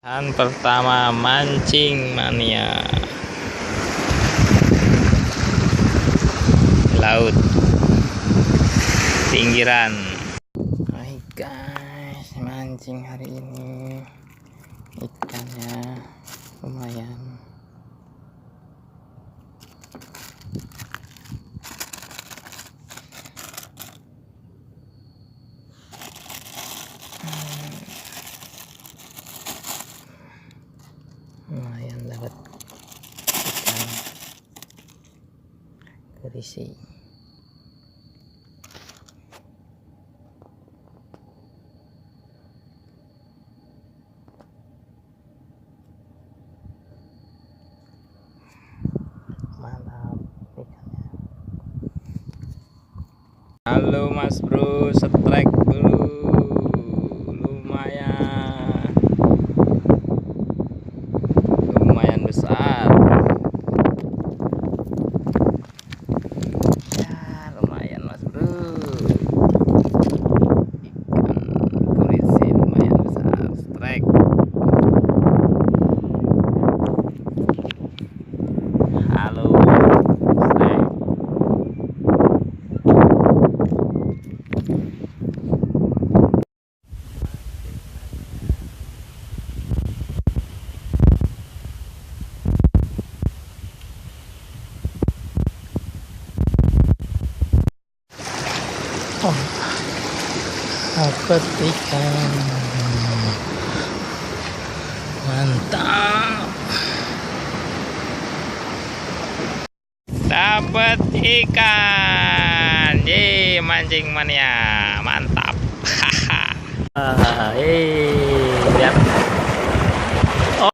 Pertama mancing mania laut pinggiran. Hai guys, mancing hari ini ikannya lumayan. Lumayan dapat ikan berisi. Mantap ikannya. Halo Mas Bro, strike dulu. Lumayan besar ya, lumayan Mas Bro. Ikan berisi lumayan besar, strike. Halo strike. Dapat ikan, mantap. Dapat ikan, ye, mancing mania, mantap. Haha, lihat.